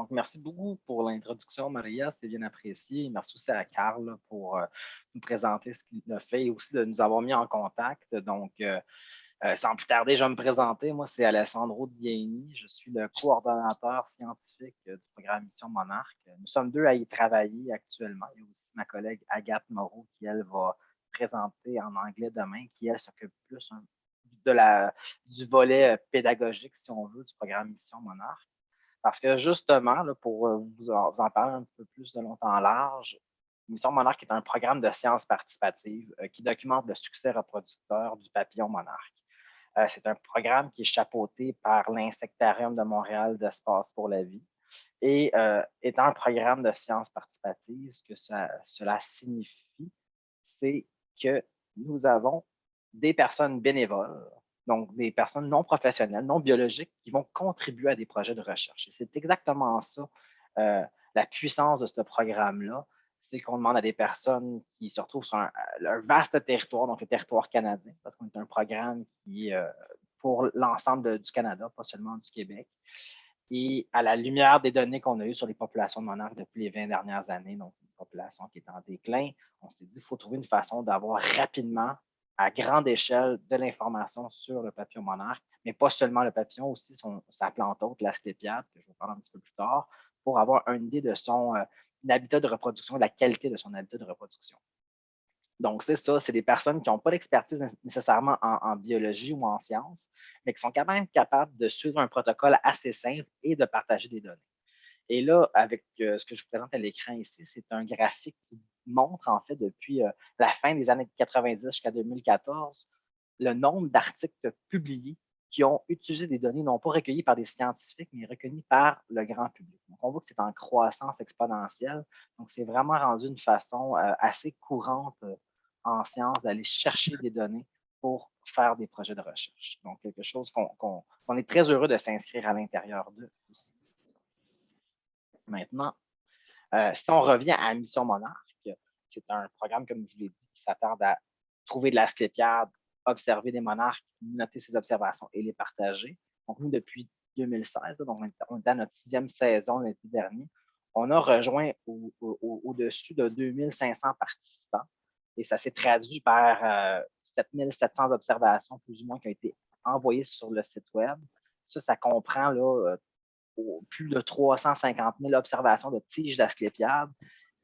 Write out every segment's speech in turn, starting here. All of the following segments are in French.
Donc, merci beaucoup pour l'introduction, Maria. C'est bien apprécié. Merci aussi à Carl pour nous présenter ce qu'il a fait et aussi de nous avoir mis en contact. Donc, sans plus tarder, je vais me présenter. Moi, c'est Alessandro Dieni. Je suis le coordonnateur scientifique du programme Mission Monarque. Nous sommes deux à y travailler actuellement. Il y a aussi ma collègue Agathe Moreau qui, elle, va présenter en anglais demain, qui, elle, s'occupe plus du volet pédagogique, si on veut, du programme Mission Monarque. Parce que justement, là, pour vous en parler un petit peu plus de longtemps en large, Mission Monarque est un programme de sciences participatives qui documente le succès reproducteur du papillon monarque. C'est un programme qui est chapeauté par l'Insectarium de Montréal d'Espace pour la vie. Et étant un programme de sciences participatives, ce que cela signifie, c'est que nous avons des personnes bénévoles, donc des personnes non professionnelles, non biologiques, qui vont contribuer à des projets de recherche. Et c'est exactement ça, la puissance de ce programme-là, c'est qu'on demande à des personnes qui se retrouvent sur un vaste territoire, donc le territoire canadien, parce qu'on est un programme qui est pour l'ensemble du Canada, pas seulement du Québec. Et à la lumière des données qu'on a eues sur les populations de monarques depuis les 20 dernières années, donc une population qui est en déclin, on s'est dit qu'il faut trouver une façon d'avoir rapidement, à grande échelle, de l'information sur le papillon monarque, mais pas seulement le papillon, aussi sa plante hôte, l'asclépiade, que je vais parler un petit peu plus tard, pour avoir une idée de son habitat de reproduction, de la qualité de son habitat de reproduction. Donc, c'est ça, c'est des personnes qui n'ont pas d'expertise nécessairement en biologie ou en sciences, mais qui sont quand même capables de suivre un protocole assez simple et de partager des données. Et là, avec ce que je vous présente à l'écran ici, c'est un graphique qui montre, en fait, depuis la fin des années 90 jusqu'à 2014, le nombre d'articles publiés qui ont utilisé des données non pas recueillies par des scientifiques, mais recueillies par le grand public. Donc, on voit que c'est en croissance exponentielle. Donc, c'est vraiment rendu une façon assez courante en sciences d'aller chercher des données pour faire des projets de recherche. Donc, quelque chose qu'on est très heureux de s'inscrire à l'intérieur d'eux aussi. Maintenant, si on revient à Mission Monarque, c'est un programme, comme je vous l'ai dit, qui s'attarde à trouver de l'asclépiade, observer des monarques, noter ses observations et les partager. Donc, nous, depuis 2016, donc on est à notre 6e saison l'été dernier, on a rejoint au-dessus de 2500 participants et ça s'est traduit par 7700 observations plus ou moins qui ont été envoyées sur le site web. Ça comprend là, plus de 350 000 observations de tiges d'asclépiades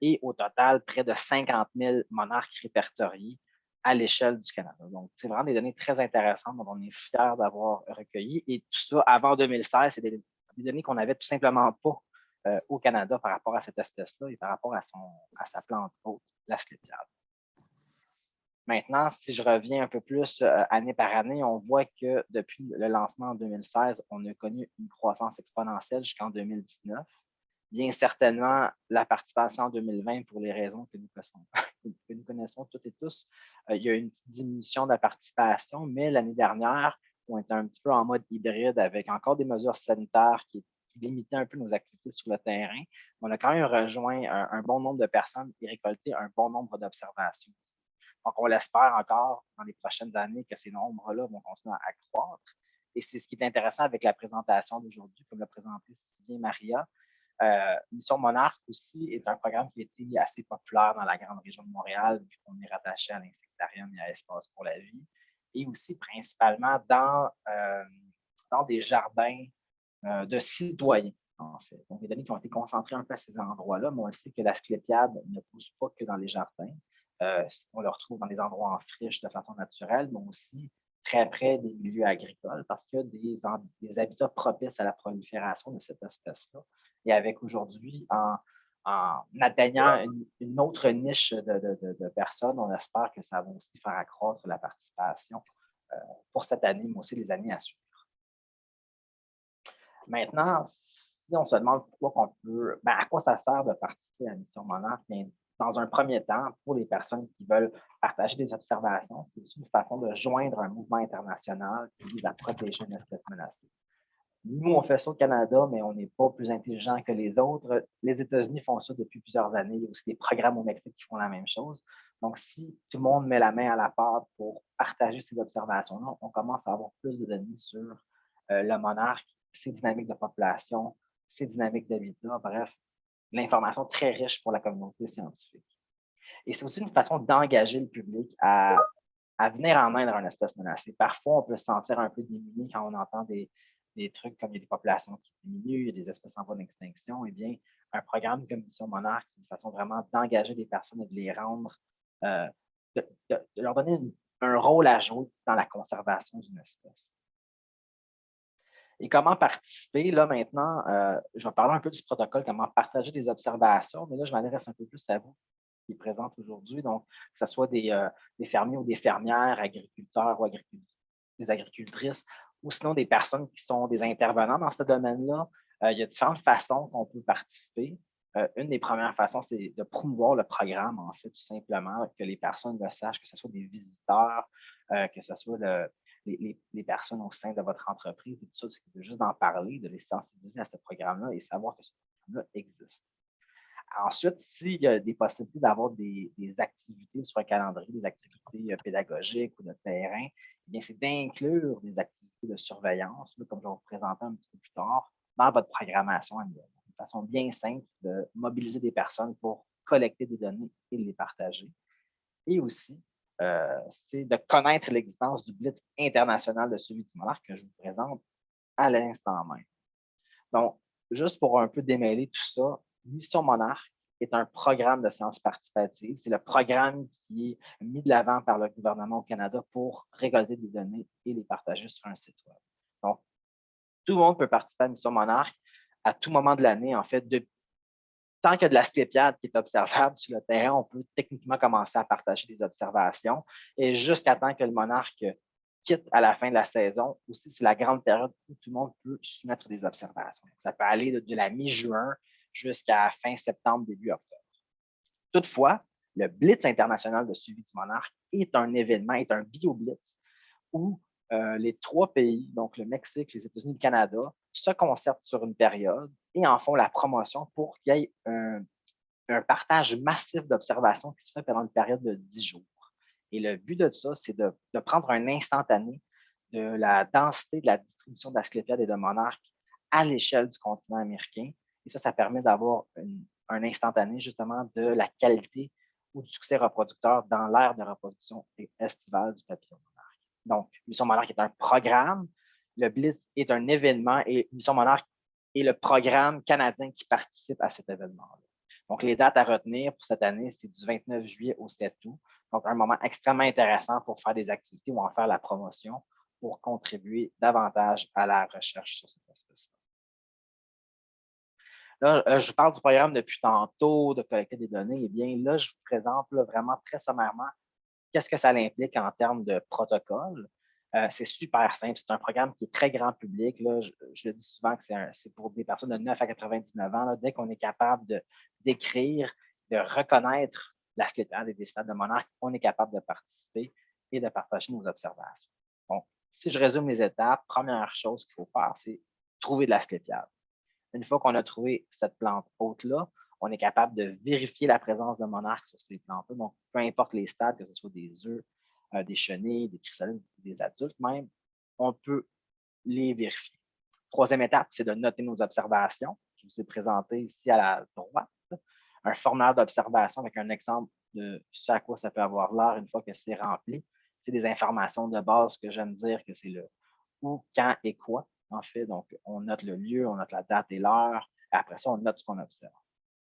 et au total, près de 50 000 monarques répertoriés à l'échelle du Canada. Donc, c'est vraiment des données très intéressantes dont on est fiers d'avoir recueillies. Et tout ça, avant 2016, c'est des données qu'on n'avait tout simplement pas au Canada par rapport à cette espèce-là et par rapport à sa plante haute, l'asclépiade. Maintenant, si je reviens un peu plus année par année, on voit que depuis le lancement en 2016, on a connu une croissance exponentielle jusqu'en 2019. Bien certainement, la participation en 2020, pour les raisons que nous connaissons toutes et tous, il y a eu une petite diminution de la participation, mais l'année dernière, on était un petit peu en mode hybride avec encore des mesures sanitaires qui limitaient un peu nos activités sur le terrain. On a quand même rejoint un bon nombre de personnes et récolté un bon nombre d'observations. Donc, on l'espère encore dans les prochaines années que ces nombres-là vont continuer à croître. Et c'est ce qui est intéressant avec la présentation d'aujourd'hui, comme l'a présenté si bien Maria. Mission Monarque aussi est un programme qui a été assez populaire dans la grande région de Montréal, vu qu'on est rattaché à l'Insectarium et à Espace pour la vie, et aussi principalement dans des jardins de citoyens, en fait. Donc, des données qui ont été concentrées un peu à ces endroits-là, mais on sait que l'asclépiade ne pousse pas que dans les jardins. On le retrouve dans des endroits en friche de façon naturelle, mais aussi très près des milieux agricoles parce qu'il y a des habitats propices à la prolifération de cette espèce-là. Et avec aujourd'hui, en atteignant une autre niche de personnes, on espère que ça va aussi faire accroître la participation pour cette année, mais aussi les années à suivre. Maintenant, si on se demande à quoi ça sert de participer à la mission Monarque, bien, dans un premier temps, pour les personnes qui veulent partager des observations, c'est aussi une façon de joindre un mouvement international qui vise à protéger une espèce menacée. Nous, on fait ça au Canada, mais on n'est pas plus intelligent que les autres. Les États-Unis font ça depuis plusieurs années. Il y a aussi des programmes au Mexique qui font la même chose. Donc, si tout le monde met la main à la pâte pour partager ces observations-là, on commence à avoir plus de données sur le monarque, ses dynamiques de population, ces dynamiques d'habitat, bref, de l'information très riche pour la communauté scientifique. Et c'est aussi une façon d'engager le public à venir en aide à une espèce menacée. Parfois, on peut se sentir un peu démuni quand on entend des trucs comme il y a des populations qui diminuent, il y a des espèces en voie d'extinction. Eh bien, un programme comme Mission Monarque, c'est une façon vraiment d'engager les personnes et de les rendre, euh, de leur donner un rôle à jouer dans la conservation d'une espèce. Et comment participer? Là, maintenant, je vais parler un peu du protocole, comment partager des observations, mais là, je m'adresse un peu plus à vous qui est présente aujourd'hui. Donc, que ce soit des fermiers ou des fermières, agriculteurs ou des agricultrices, ou sinon des personnes qui sont des intervenants dans ce domaine-là. Il y a différentes façons qu'on peut participer. Une des premières façons, c'est de promouvoir le programme, en fait, tout simplement, que les personnes le sachent, que ce soit des visiteurs, que ce soit les personnes au sein de votre entreprise et tout ça, c'est juste d'en parler, de les sensibiliser à ce programme-là et savoir que ce programme-là existe. Ensuite, s'il y a des possibilités d'avoir des activités sur un calendrier, des activités pédagogiques ou de terrain, eh bien, c'est d'inclure des activités de surveillance, là, comme je vais vous présenter un petit peu plus tard, dans votre programmation annuelle. Une façon bien simple de mobiliser des personnes pour collecter des données et les partager. Et aussi, c'est de connaître l'existence du Blitz international de suivi du monarque que je vous présente à l'instant même. Donc, juste pour un peu démêler tout ça, Mission Monarque est un programme de sciences participatives. C'est le programme qui est mis de l'avant par le gouvernement au Canada pour récolter des données et les partager sur un site web. Donc, tout le monde peut participer à Mission Monarque à tout moment de l'année. En fait, tant qu'il y a de l'asclépiade qui est observable sur le terrain, on peut techniquement commencer à partager des observations et jusqu'à temps que le monarque quitte à la fin de la saison. Aussi, c'est la grande période où tout le monde peut soumettre des observations. Ça peut aller de la mi-juin jusqu'à fin septembre, début octobre. Toutefois, le Blitz international de suivi du monarque est un événement, est un bio-blitz où les trois pays, donc le Mexique, les États-Unis et le Canada, se concertent sur une période et en font la promotion pour qu'il y ait un partage massif d'observations qui se fait pendant une période de 10 jours. Et le but de ça, c'est de prendre un instantané de la densité de la distribution d'Asclépiades et de monarques à l'échelle du continent américain. Et ça permet d'avoir un instantané justement de la qualité ou du succès reproducteur dans l'ère de reproduction estivale du papillon monarque. Donc, Mission Monarque est un programme, le Blitz est un événement et Mission Monarque est le programme canadien qui participe à cet événement-là. Donc, les dates à retenir pour cette année, c'est du 29 juillet au 7 août. Donc, un moment extrêmement intéressant pour faire des activités ou en faire la promotion pour contribuer davantage à la recherche sur cette espèce-là. Là, je vous parle du programme depuis tantôt, de collecter des données. Eh bien, là, je vous présente là, vraiment très sommairement qu'est-ce que ça implique en termes de protocole. C'est super simple. C'est un programme qui est très grand public. Là. Je le dis souvent que c'est pour des personnes de 9 à 99 ans. Là. Dès qu'on est capable d'écrire, de reconnaître la sclépiade et des stades de monarque, on est capable de participer et de partager nos observations. Donc, si je résume les étapes, première chose qu'il faut faire, c'est trouver de la sclépiade. Une fois qu'on a trouvé cette plante haute-là, on est capable de vérifier la présence de monarques sur ces plantes-là. Donc, peu importe les stades, que ce soit des œufs, des chenilles, des chrysalides, des adultes même, on peut les vérifier. Troisième étape, c'est de noter nos observations. Je vous ai présenté ici à la droite un formulaire d'observation avec un exemple de ce à quoi ça peut avoir l'air une fois que c'est rempli. C'est des informations de base que j'aime dire que c'est le où, quand et quoi, en fait. Donc, on note le lieu, on note la date et l'heure. Après ça, on note ce qu'on observe.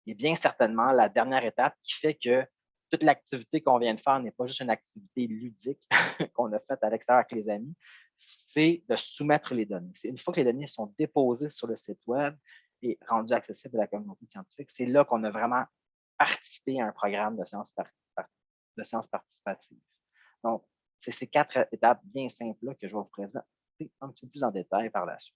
Et bien certainement, la dernière étape qui fait que toute l'activité qu'on vient de faire n'est pas juste une activité ludique qu'on a faite à l'extérieur avec les amis, c'est de soumettre les données. C'est une fois que les données sont déposées sur le site web et rendues accessibles à la communauté scientifique, c'est là qu'on a vraiment participé à un programme de sciences participatives. Donc, c'est ces quatre étapes bien simples-là que je vais vous présenter un petit peu plus en détail par la suite.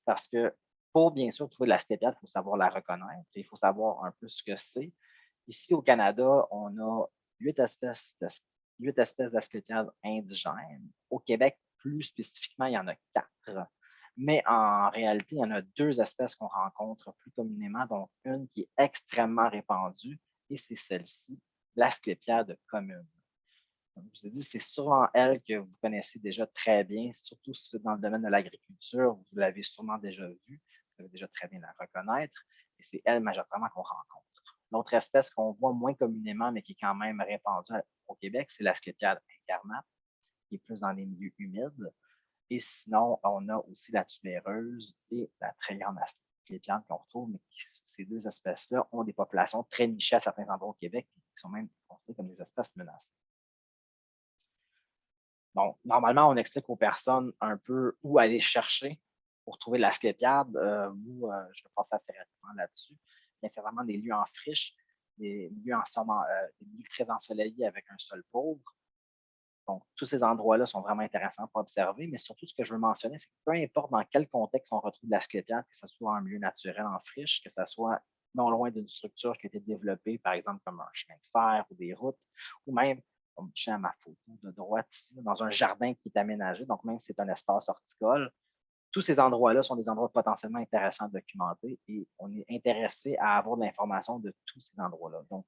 Parce que pour bien sûr trouver de la stépia, il faut savoir la reconnaître et il faut savoir un peu ce que c'est. Ici au Canada, on a 8 espèces d'asclépiades indigènes. Au Québec, plus spécifiquement, il y en a 4. Mais en réalité, il y en a 2 espèces qu'on rencontre plus communément, dont une qui est extrêmement répandue, et c'est celle-ci, l'asclépiade commune. Comme je vous ai dit, c'est sûrement elle que vous connaissez déjà très bien, surtout si vous êtes dans le domaine de l'agriculture, vous l'avez sûrement déjà vue. vous savez déjà très bien la reconnaître, et c'est elle majoritairement qu'on rencontre. L'autre espèce qu'on voit moins communément, mais qui est quand même répandue au Québec, c'est l'asclépiade incarnate, qui est plus dans les milieux humides. Et sinon, on a aussi la tubéreuse et la très grande asclépiade qu'on retrouve, mais ces deux espèces-là ont des populations très nichées à certains endroits au Québec, qui sont même considérées comme des espèces menacées. Donc, normalement, on explique aux personnes un peu où aller chercher pour trouver de l'asclépiade. Je vais passer assez rapidement là-dessus. C'est vraiment des lieux en friche, des lieux très ensoleillés avec un sol pauvre. Donc, tous ces endroits-là sont vraiment intéressants pour observer, mais surtout, ce que je veux mentionner, c'est que peu importe dans quel contexte on retrouve de l'asclépiade, que ce soit en milieu naturel, en friche, que ce soit non loin d'une structure qui a été développée, par exemple comme un chemin de fer ou des routes, ou même, comme je suis à ma photo de droite ici, dans un jardin qui est aménagé, donc même si c'est un espace horticole, tous ces endroits-là sont des endroits potentiellement intéressants à documenter et on est intéressé à avoir de l'information de tous ces endroits-là. Donc,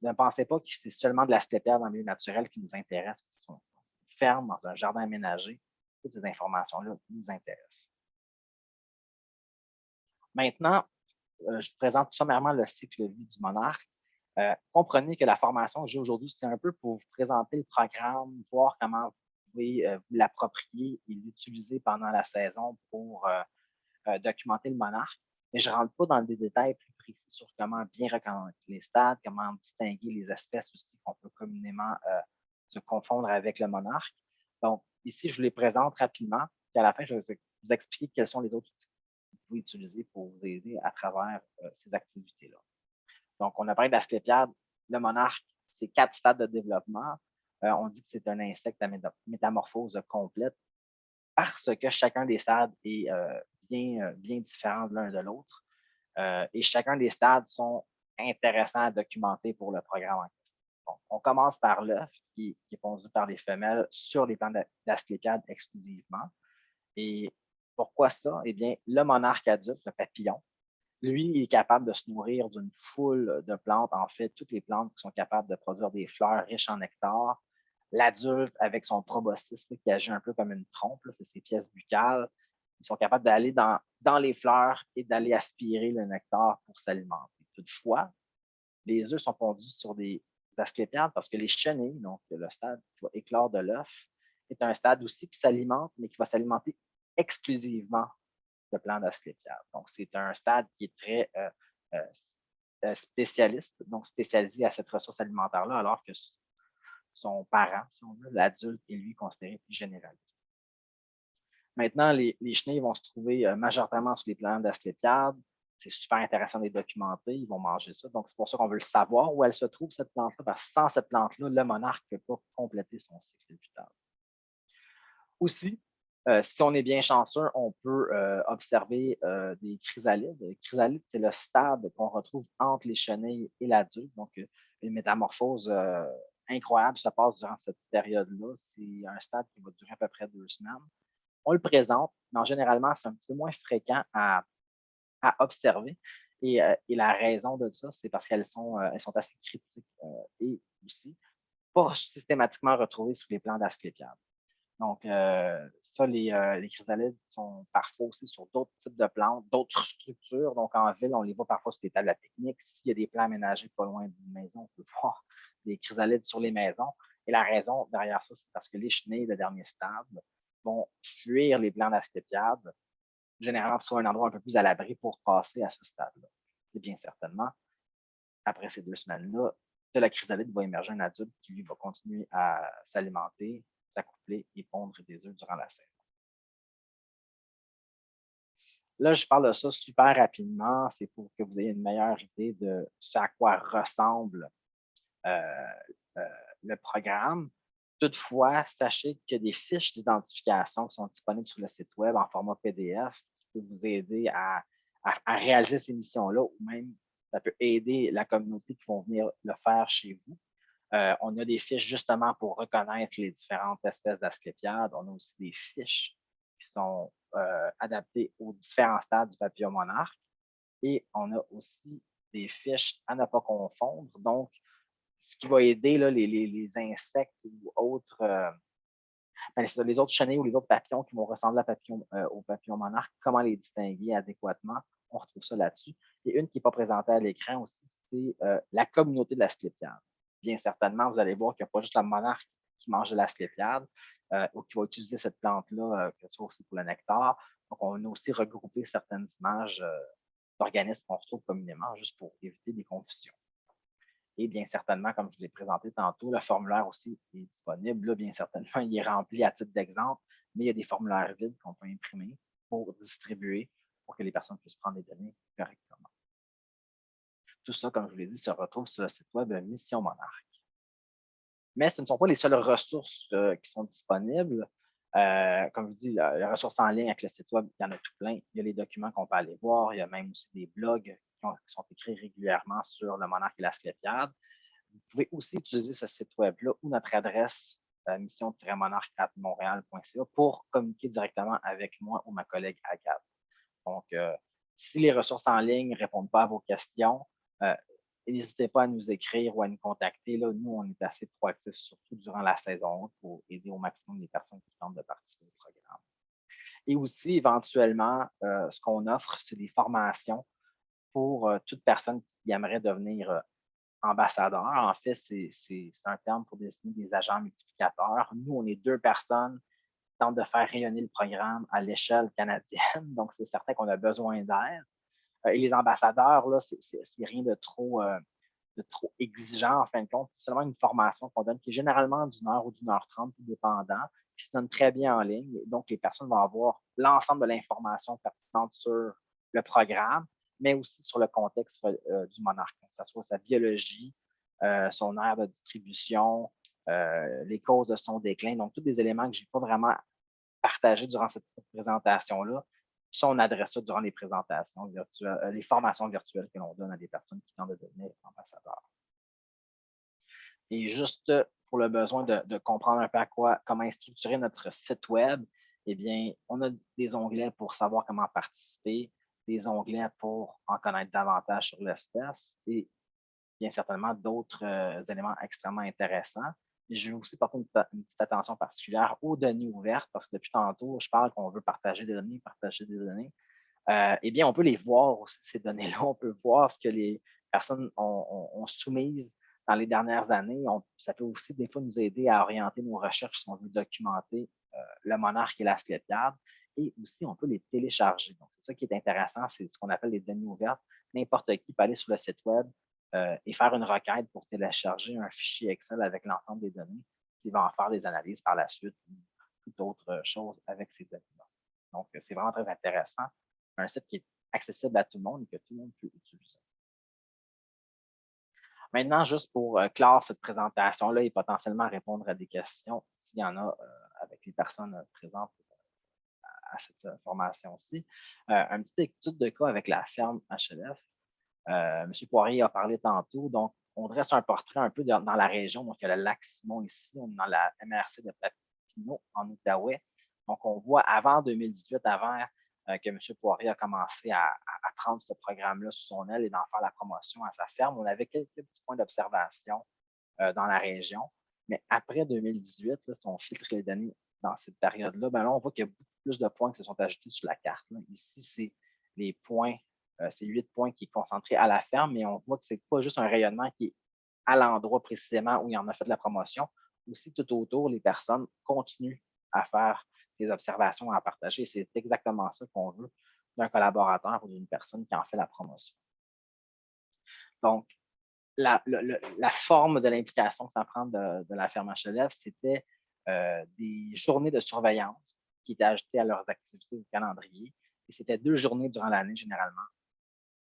ne pensez pas que c'est seulement de la stépère dans le milieu naturel qui nous intéresse, que ce soit une ferme, dans un jardin aménagé. Toutes ces informations-là nous intéressent. Maintenant, je vous présente sommairement le cycle de vie du monarque. Comprenez que la formation que j'ai aujourd'hui, c'est un peu pour vous présenter le programme, voir comment vous pouvez vous l'approprier et l'utiliser pendant la saison pour documenter le monarque. Mais je ne rentre pas dans des détails plus précis sur comment bien reconnaître les stades, comment distinguer les espèces aussi qu'on peut communément se confondre avec le monarque. Donc, ici, je vous les présente rapidement, puis à la fin, je vais vous expliquer quels sont les autres outils que vous pouvez utiliser pour vous aider à travers ces activités-là. Donc, on a parlé de l'asclépiade. Le monarque, c'est 4 stades de développement. On dit que c'est un insecte à métamorphose complète parce que chacun des stades est bien différent de l'un de l'autre. Et chacun des stades sont intéressants à documenter pour le programme en question. Donc, on commence par l'œuf qui est pondu par les femelles sur les plants d'asclépiade exclusivement. Et pourquoi ça? Eh bien, le monarque adulte, le papillon, lui, il est capable de se nourrir d'une foule de plantes, en fait, toutes les plantes qui sont capables de produire des fleurs riches en nectar. L'adulte, avec son proboscis, qui agit un peu comme une trompe, c'est ses pièces buccales, ils sont capables d'aller dans les fleurs et d'aller aspirer le nectar pour s'alimenter. Toutefois, les œufs sont pondus sur des asclépiades parce que les chenilles, donc le stade qui va éclore de l'œuf, est un stade aussi qui s'alimente, mais qui va s'alimenter exclusivement de plants d'asclépiades. Donc, c'est un stade qui est très spécialiste, donc spécialisé à cette ressource alimentaire-là, alors que son parent, si on veut, l'adulte, est lui considéré plus généraliste. Maintenant, les chenilles vont se trouver majoritairement sur les plants d'asclépiades. C'est super intéressant de les documenter. Ils vont manger ça. Donc, c'est pour ça qu'on veut le savoir où elle se trouve, cette plante-là, parce que sans cette plante-là, le monarque ne peut pas compléter son cycle vital. Aussi, si on est bien chanceux, on peut observer des chrysalides. Les chrysalides, c'est le stade qu'on retrouve entre les chenilles et l'adulte. Donc, une métamorphose incroyable se passe durant cette période-là. C'est un stade qui va durer à peu près 2 semaines. On le présente, mais généralement, c'est un petit peu moins fréquent à observer. Et la raison de ça, c'est parce qu'elles sont assez critiques et aussi pas systématiquement retrouvées sur les plants d'asclépiades. Donc, ça, les chrysalides sont parfois aussi sur d'autres types de plantes, d'autres structures. Donc, en ville, on les voit parfois sur des tables à pique-nique. S'il y a des plants aménagés pas loin d'une maison, on peut voir des chrysalides sur les maisons. Et la raison derrière ça, c'est parce que les chenilles de dernier stade vont fuir les plants d'asclépiades, généralement sur un endroit un peu plus à l'abri pour passer à ce stade-là. Et bien certainement, après ces 2 semaines-là, de la chrysalide va émerger un adulte qui, lui, va continuer à s'alimenter, s'accoupler et pondre des œufs durant la saison. Là, je parle de ça super rapidement. C'est pour que vous ayez une meilleure idée de ce à quoi ressemble euh, euh, le programme. Toutefois, sachez qu'il y a des fiches d'identification qui sont disponibles sur le site web en format PDF, ce qui peut vous aider à réaliser ces missions-là, ou même ça peut aider la communauté qui vont venir le faire chez vous. On a des fiches justement pour reconnaître les différentes espèces d'asclépiades. On a aussi des fiches qui sont adaptées aux différents stades du papillon monarque. Et on a aussi des fiches à ne pas confondre. Donc, ce qui va aider là, les insectes ou autres Ben, les autres chenilles ou les autres papillons qui vont ressembler aux papillons monarques, comment les distinguer adéquatement? On retrouve ça là-dessus. Et une qui n'est pas présentée à l'écran aussi, c'est la communauté de la sclépiade. Bien certainement, vous allez voir qu'il n'y a pas juste la monarque qui mange de la sclépiade ou qui va utiliser cette plante-là, que ce soit aussi pour le nectar. Donc, on a aussi regroupé certaines images d'organismes qu'on retrouve communément juste pour éviter des confusions. Et bien certainement, comme je l'ai présenté tantôt, le formulaire aussi est disponible. Là, bien certainement, il est rempli à titre d'exemple, mais il y a des formulaires vides qu'on peut imprimer pour distribuer, pour que les personnes puissent prendre les données correctement. Tout ça, comme je vous l'ai dit, se retrouve sur le site web Mission Monarque. Mais ce ne sont pas les seules ressources qui sont disponibles. Comme je vous dis, les ressources en ligne avec le site web, il y en a tout plein. Il y a les documents qu'on peut aller voir. Il y a même aussi des blogs qui sont écrits régulièrement sur le monarque et la sclépiade. Vous pouvez aussi utiliser ce site web-là ou notre adresse mission-monarque@montréal.ca pour communiquer directement avec moi ou ma collègue Agathe. Donc, si les ressources en ligne ne répondent pas à vos questions, n'hésitez pas à nous écrire ou à nous contacter. Là, nous, on est assez proactifs, surtout durant la saison pour aider au maximum les personnes qui tentent de participer au programme. Et aussi, éventuellement, ce qu'on offre, c'est des formations pour toute personne qui aimerait devenir ambassadeur. En fait, c'est un terme pour désigner des agents multiplicateurs. Nous, on est 2 personnes qui tentent de faire rayonner le programme à l'échelle canadienne. Donc, c'est certain qu'on a besoin d'aide. Et les ambassadeurs, là, c'est rien de trop exigeant, en fin de compte. C'est seulement une formation qu'on donne qui est généralement d'une heure ou d'une heure 30, tout dépendant, qui se donne très bien en ligne. Donc, les personnes vont avoir l'ensemble de l'information pertinente sur le programme, mais aussi sur le contexte du monarque, que ce soit sa biologie, son aire de distribution, les causes de son déclin. Donc, tous des éléments que je n'ai pas vraiment partagés durant cette présentation-là. Ça, on adresse ça durant les présentations virtuelles, les formations virtuelles que l'on donne à des personnes qui tentent de devenir ambassadeurs. Et juste pour le besoin de comprendre un peu comment est structuré notre site web, eh bien, on a des onglets pour savoir comment participer, des onglets pour en connaître davantage sur l'espèce et bien certainement d'autres éléments extrêmement intéressants. Et je vais aussi porter une petite attention particulière aux données ouvertes parce que depuis tantôt, je parle qu'on veut partager des données, partager des données. Eh bien, on peut les voir aussi, ces données-là. On peut voir ce que les personnes ont soumises dans les dernières années. Ça peut aussi, des fois, nous aider à orienter nos recherches si on veut documenter le monarque et la sclépiade. Et aussi, on peut les télécharger. Donc, c'est ça qui est intéressant, c'est ce qu'on appelle les données ouvertes. N'importe qui peut aller sur le site web et faire une requête pour télécharger un fichier Excel avec l'ensemble des données. Il va en faire des analyses par la suite ou toute autre chose avec ces données-là. Donc, c'est vraiment très intéressant. Un site qui est accessible à tout le monde et que tout le monde peut utiliser. Maintenant, juste pour clore cette présentation-là et potentiellement répondre à des questions, s'il y en a avec les personnes présentes à cette formation-ci, une petite étude de cas avec la ferme HLF. M. Poirier a parlé tantôt. Donc, on dresse un portrait un peu dans la région. Donc, il y a le lac Simon ici, on est dans la MRC de Papineau, en Outaouais. Donc, on voit avant 2018, avant que M. Poirier a commencé à prendre ce programme-là sous son aile et d'en faire la promotion à sa ferme, on avait quelques petits points d'observation dans la région. Mais après 2018, là, si on filtre les données dans cette période-là, ben là, on voit qu'il y a beaucoup plus de points qui se sont ajoutés sur la carte. Là. Ici, c'est les points, c'est 8 points qui est concentré à la ferme, mais on voit que ce n'est pas juste un rayonnement qui est à l'endroit précisément où il en a fait de la promotion. Aussi, tout autour, les personnes continuent à faire des observations, à partager. C'est exactement ça qu'on veut d'un collaborateur ou d'une personne qui en fait la promotion. Donc, la forme de l'implication que ça prend de la ferme HLF, c'était des journées de surveillance qui étaient ajoutées à leurs activités au calendrier. Et c'était 2 journées durant l'année, généralement,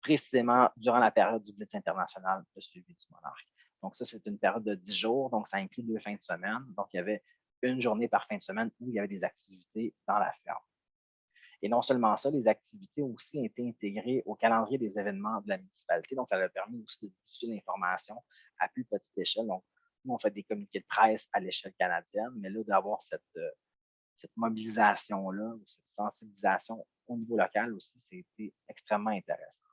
précisément durant la période du Blitz international de suivi du monarque. Donc, ça, c'est une période de 10 jours, donc ça inclut 2 fins de semaine. Donc, il y avait une journée par fin de semaine où il y avait des activités dans la ferme. Et non seulement ça, les activités ont aussi été intégrées au calendrier des événements de la municipalité. Donc, ça a permis aussi de diffuser l'information à plus petite échelle. Donc, nous, on fait des communiqués de presse à l'échelle canadienne, mais là, d'avoir cette mobilisation-là, cette sensibilisation au niveau local aussi, c'était extrêmement intéressant.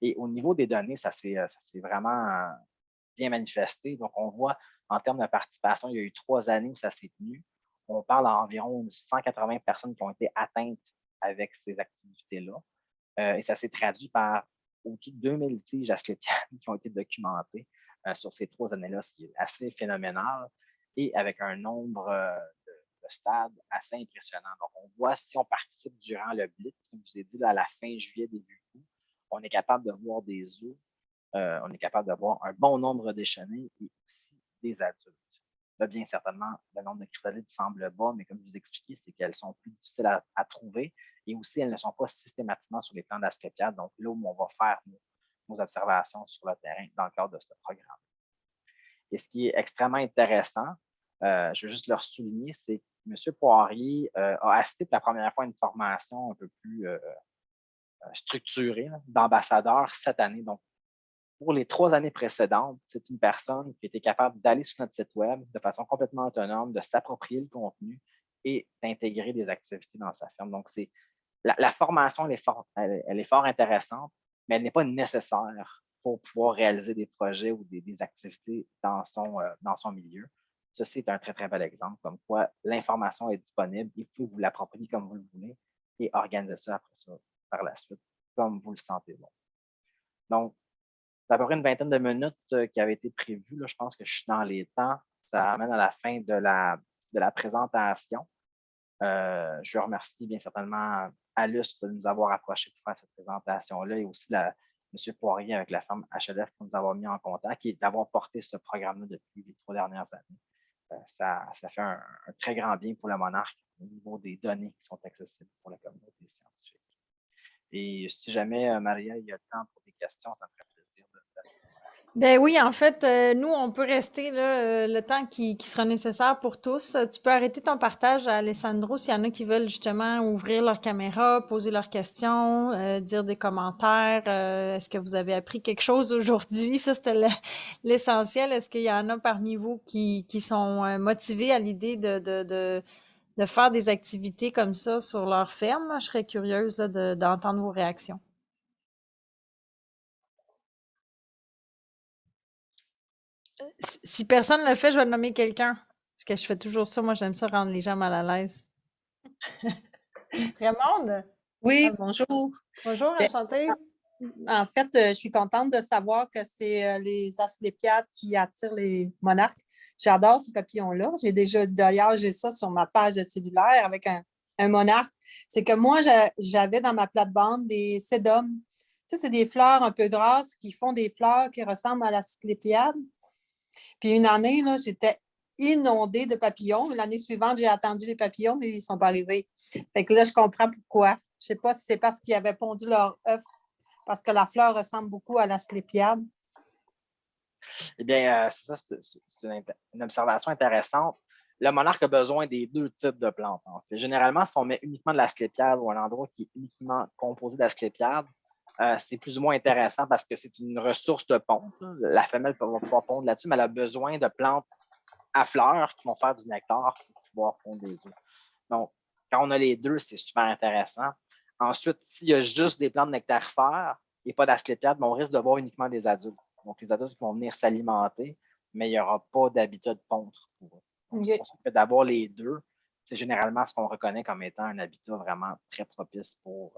Et au niveau des données, ça s'est vraiment bien manifesté. Donc, on voit en termes de participation, il y a eu 3 années où ça s'est tenu. On parle d'environ 180 personnes qui ont été atteintes avec ces activités-là. Et ça s'est traduit par au-dessus de 2000 tiges asclépiades qui ont été documentées sur ces 3 années-là, ce qui est assez phénoménal et avec un nombre de stades assez impressionnant. Donc, on voit si on participe durant le blitz, comme je vous ai dit, là, à la fin juillet, début août, on est capable de voir des œufs, on est capable de voir un bon nombre d'échelonnés et aussi des adultes. Là, bien certainement, le nombre de chrysalides semble bas, mais comme je vous expliquais, c'est qu'elles sont plus difficiles à trouver et aussi elles ne sont pas systématiquement sur les plans d'asclépiade. Donc, là où on va faire nos observations sur le terrain dans le cadre de ce programme. Et ce qui est extrêmement intéressant, je veux juste le souligner, c'est que M. Poirier a assisté pour la première fois à une formation un peu plus structurée d'ambassadeur cette année. Donc, pour les 3 années précédentes, c'est une personne qui était capable d'aller sur notre site web de façon complètement autonome, de s'approprier le contenu et d'intégrer des activités dans sa firme. Donc, la formation, elle est fort intéressante, mais elle n'est pas nécessaire pour pouvoir réaliser des projets ou des activités dans son milieu. Ça, c'est un très, très bel exemple, comme quoi l'information est disponible, il faut que vous l'appropriez comme vous le voulez et organiser ça après ça, par la suite, comme vous le sentez bon. Donc, c'est à peu près une vingtaine de minutes qui avaient été prévues. Là, je pense que je suis dans les temps. Ça amène à la fin de la présentation. Je remercie bien certainement Alus de nous avoir approchés pour faire cette présentation-là et aussi M. Poirier avec la firme HLF pour nous avoir mis en contact et d'avoir porté ce programme-là depuis les 3 dernières années. Ça fait un très grand bien pour le monarque au niveau des données qui sont accessibles pour la communauté scientifique. Et si jamais, Maria, il y a le temps pour des questions, ça me ferait plaisir de Ben oui, en fait, nous, on peut rester là, le temps qui sera nécessaire pour tous. Tu peux arrêter ton partage à Alessandro s'il y en a qui veulent justement ouvrir leur caméra, poser leurs questions, dire des commentaires. Est-ce que vous avez appris quelque chose aujourd'hui? Ça, c'était l'essentiel. Est-ce qu'il y en a parmi vous qui sont motivés à l'idée de faire des activités comme ça sur leur ferme? Je serais curieuse là, d'entendre vos réactions. Si personne ne le fait, je vais nommer quelqu'un. Parce que je fais toujours ça. Moi, j'aime ça rendre les gens mal à l'aise. Raymond? Oui, Ah, bonjour. bonjour, Ben, enchantée. en fait, je suis contente de savoir que c'est les asclépiades qui attirent les monarques. J'adore ces papillons-là. D'ailleurs, j'ai ça sur ma page de cellulaire avec un monarque. C'est que moi, j'avais dans ma plate-bande des sédums. Tu sais, c'est des fleurs un peu grasses qui font des fleurs qui ressemblent à l'asclépiade. Puis une année, là, j'étais inondée de papillons. L'année suivante, j'ai attendu les papillons, mais ils ne sont pas arrivés. Fait que là, je comprends pourquoi. Je ne sais pas si c'est parce qu'ils avaient pondu leur œuf, parce que la fleur ressemble beaucoup à l'asclépiade. Eh bien, c'est une observation intéressante. Le monarque a besoin des 2 types de plantes. En fait. Généralement, si on met uniquement de l'asclépiade ou un endroit qui est uniquement composé d'asclépiade, c'est plus ou moins intéressant parce que c'est une ressource de ponte. La femelle va pouvoir pondre là-dessus, mais elle a besoin de plantes à fleurs qui vont faire du nectar pour pouvoir pondre des œufs. Donc, quand on a les 2, c'est super intéressant. Ensuite, s'il y a juste des plantes nectarifères et pas d'asclépiade, on risque de voir uniquement des adultes. Donc, les adultes vont venir s'alimenter, mais il n'y aura pas d'habitat de pontre pour eux. Donc, c'est pour ça que d'avoir les 2, c'est généralement ce qu'on reconnaît comme étant un habitat vraiment très propice pour